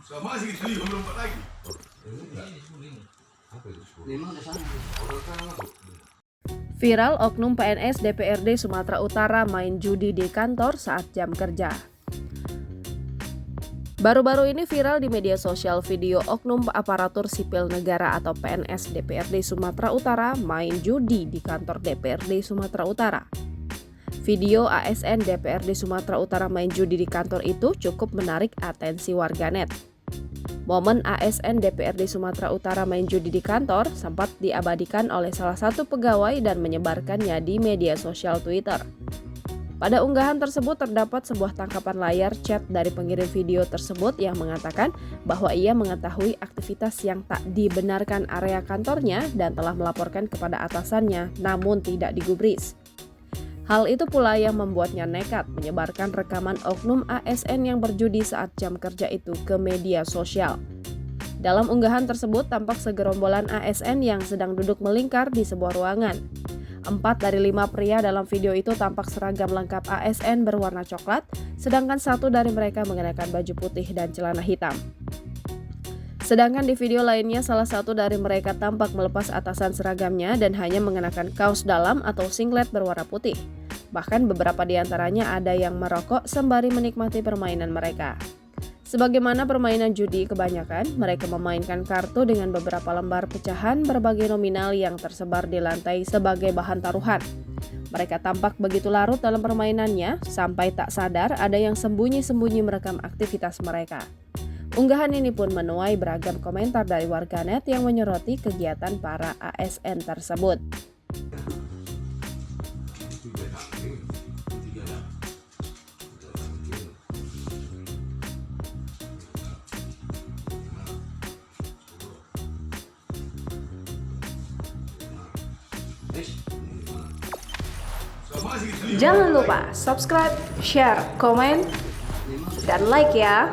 Sama sih kita belum lagi. Viral oknum PNS DPRD Sumatera Utara main judi di kantor saat jam kerja. Baru-baru ini viral di media sosial video oknum aparatur sipil negara atau PNS DPRD Sumatera Utara main judi di kantor DPRD Sumatera Utara. Video ASN DPRD Sumatera Utara main judi di kantor itu cukup menarik atensi warganet. Momen ASN DPRD Sumatera Utara main judi di kantor sempat diabadikan oleh salah satu pegawai dan menyebarkannya di media sosial Twitter. Pada unggahan tersebut terdapat sebuah tangkapan layar chat dari pengirim video tersebut yang mengatakan bahwa ia mengetahui aktivitas yang tak dibenarkan area kantornya dan telah melaporkan kepada atasannya namun tidak digubris. Hal itu pula yang membuatnya nekat menyebarkan rekaman oknum ASN yang berjudi saat jam kerja itu ke media sosial. Dalam unggahan tersebut tampak segerombolan ASN yang sedang duduk melingkar di sebuah ruangan. 4 dari 5 pria dalam video itu tampak seragam lengkap ASN berwarna coklat, sedangkan 1 dari mereka mengenakan baju putih dan celana hitam. Sedangkan di video lainnya salah satu dari mereka tampak melepas atasan seragamnya dan hanya mengenakan kaos dalam atau singlet berwarna putih. Bahkan beberapa di antaranya ada yang merokok sembari menikmati permainan mereka. Sebagaimana permainan judi kebanyakan, mereka memainkan kartu dengan beberapa lembar pecahan berbagai nominal yang tersebar di lantai sebagai bahan taruhan. Mereka tampak begitu larut dalam permainannya, sampai tak sadar ada yang sembunyi-sembunyi merekam aktivitas mereka. Unggahan ini pun menuai beragam komentar dari warganet yang menyoroti kegiatan para ASN tersebut. Jangan lupa subscribe, share, komen, dan like ya.